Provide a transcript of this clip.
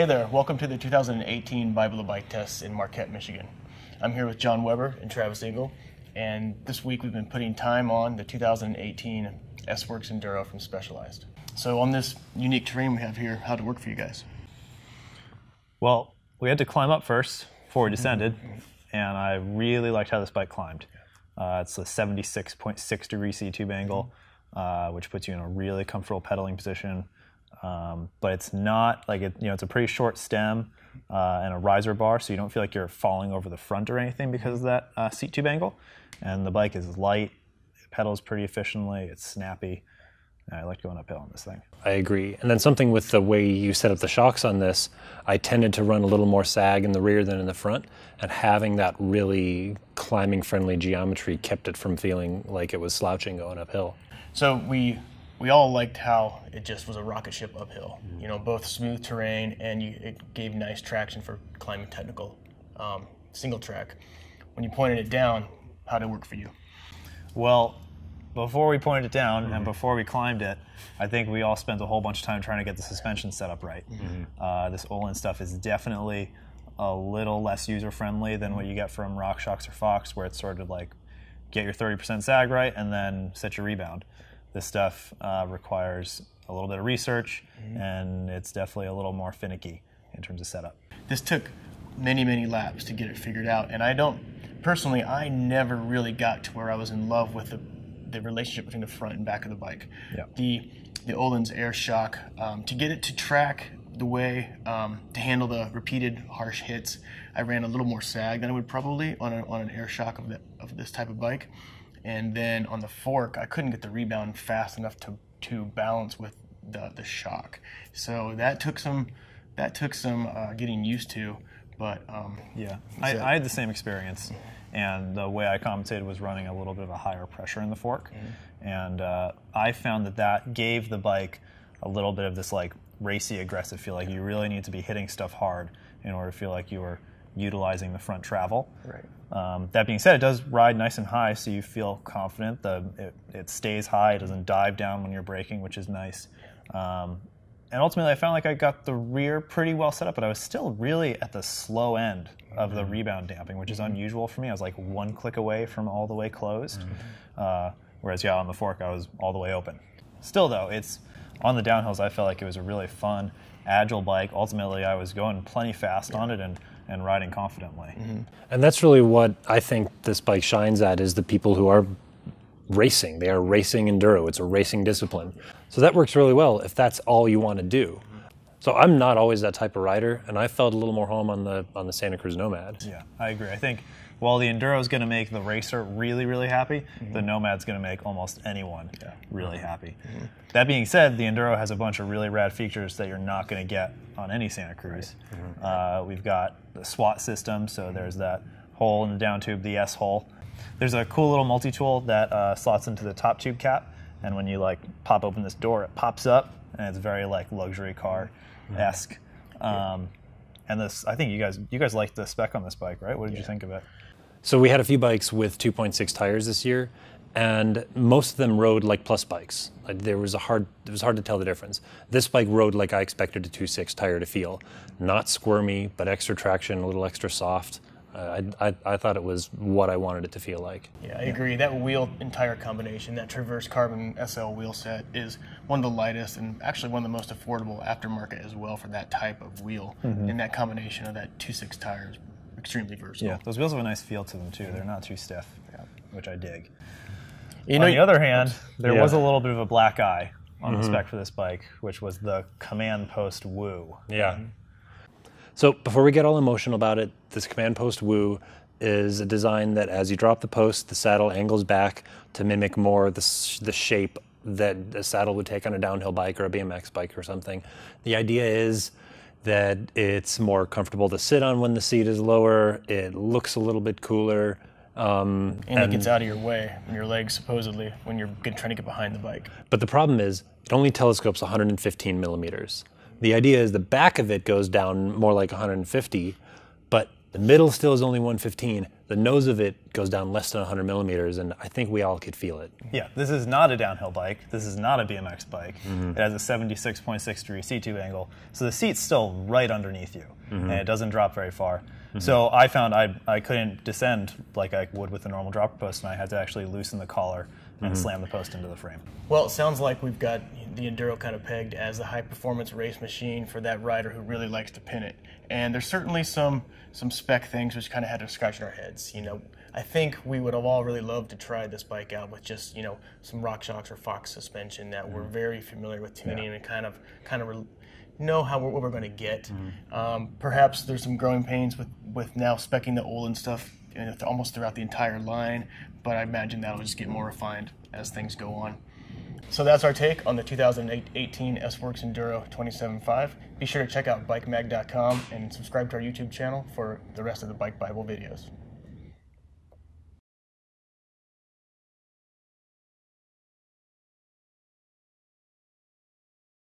Hey there, welcome to the 2018 Bible of Bike Tests in Marquette, Michigan. I'm here with John Weber and Travis Engel, and this week we've been putting time on the 2018 S-Works Enduro from Specialized. So on this unique terrain we have here, how'd it work for you guys? Well, we had to climb up first before we descended, and I really liked how this bike climbed. It's a 76.6 degree C-tube angle, which puts you in a really comfortable pedaling position. But it's not like it's a pretty short stem and a riser bar, so you don't feel like you're falling over the front or anything because of that seat tube angle. And the bike is light, it pedals pretty efficiently, it's snappy. I like going uphill on this thing. I agree. And then something with the way you set up the shocks on this, I tended to run a little more sag in the rear than in the front, and having that really climbing friendly geometry kept it from feeling like it was slouching going uphill. So we all liked how it just was a rocket ship uphill. You know, both smooth terrain and it gave nice traction for climbing technical single track. When you pointed it down, how did it work for you? Well, before we pointed it down and before we climbed it, I think we all spent a whole bunch of time trying to get the suspension set up right. This Olin stuff is definitely a little less user-friendly than what you get from RockShox or Fox, where it's sort of like get your 30% sag right and then set your rebound. This stuff requires a little bit of research, and it's definitely a little more finicky in terms of setup. This took many, many laps to get it figured out, and I never really got to where I was in love with the relationship between the front and back of the bike. Yeah. The Olin's air shock, to get it to track the way, to handle the repeated harsh hits, I ran a little more sag than I would probably on an air shock of this type of bike. And then on the fork, I couldn't get the rebound fast enough to balance with the shock. So that took some getting used to. But yeah, I had the same experience, and the way I compensated was running a little bit of a higher pressure in the fork, and I found that gave the bike a little bit of this like racy, aggressive feel. Like you really need to be hitting stuff hard in order to feel like you were utilizing the front travel. Right. That being said, it does ride nice and high, so you feel confident. It stays high, it doesn't dive down when you're braking, which is nice. And ultimately, I found like I got the rear pretty well set up, but I was still really at the slow end of the rebound damping, which is unusual for me. I was like one click away from all the way closed, whereas on the fork, I was all the way open. Still though, it's on the downhills, I felt like it was a really fun, agile bike. Ultimately, I was going plenty fast on it and riding confidently. And that's really what I think this bike shines at, is the people who are racing. They are racing enduro. It's a racing discipline. So that works really well if that's all you want to do. So I'm not always that type of rider, and I felt a little more home on the Santa Cruz Nomad. Yeah, I agree. I think while the Enduro is going to make the racer really, really happy, the Nomad's going to make almost anyone really happy. That being said, the Enduro has a bunch of really rad features that you're not going to get on any Santa Cruz. We've got the SWAT system, so there's that hole in the down tube, the S hole. There's a cool little multi-tool that slots into the top tube cap, and when you like pop open this door, it pops up, and it's very like luxury car-esque. And this, I think you guys liked the spec on this bike, right? What did you think of it? So we had a few bikes with 2.6 tires this year, and most of them rode like plus bikes. It was hard to tell the difference. This bike rode like I expected a 2.6 tire to feel. Not squirmy, but extra traction, a little extra soft. I thought it was what I wanted it to feel like. Yeah, I agree. That wheel entire combination, that Traverse Carbon SL wheel set, is one of the lightest and actually one of the most affordable aftermarket as well for that type of wheel. And that combination of that 2.6 tires, extremely versatile. Yeah, those wheels have a nice feel to them too. They're not too stiff, which I dig. On the other hand, there was a little bit of a black eye on the spec for this bike, which was the command post woo. Yeah. So before we get all emotional about it, this command post woo is a design that as you drop the post, the saddle angles back to mimic more the shape that a saddle would take on a downhill bike or a BMX bike or something. The idea is that it's more comfortable to sit on when the seat is lower. It looks a little bit cooler. And it gets out of your way and your legs, supposedly, when you're trying to get behind the bike. But the problem is, it only telescopes 115 millimeters. The idea is the back of it goes down more like 150, but the middle still is only 115. The nose of it goes down less than 100 millimeters, and I think we all could feel it. Yeah, this is not a downhill bike. This is not a BMX bike. It has a 76.6 degree seat tube angle, so the seat's still right underneath you, and it doesn't drop very far. So I found I couldn't descend like I would with a normal dropper post, and I had to actually loosen the collar and slam the post into the frame. Well, it sounds like we've got the Enduro kind of pegged as a high-performance race machine for that rider who really likes to pin it. And there's certainly some spec things which kind of had to scratch in our heads. You know, I think we would have all really loved to try this bike out with just, you know, some RockShox or Fox suspension that we're very familiar with tuning and kind of know what we're going to get. Perhaps there's some growing pains with now speccing the Olin stuff almost throughout the entire line, but I imagine that'll just get more refined as things go on. So that's our take on the 2018 S-Works Enduro 27.5. Be sure to check out bikemag.com and subscribe to our YouTube channel for the rest of the Bike Bible videos.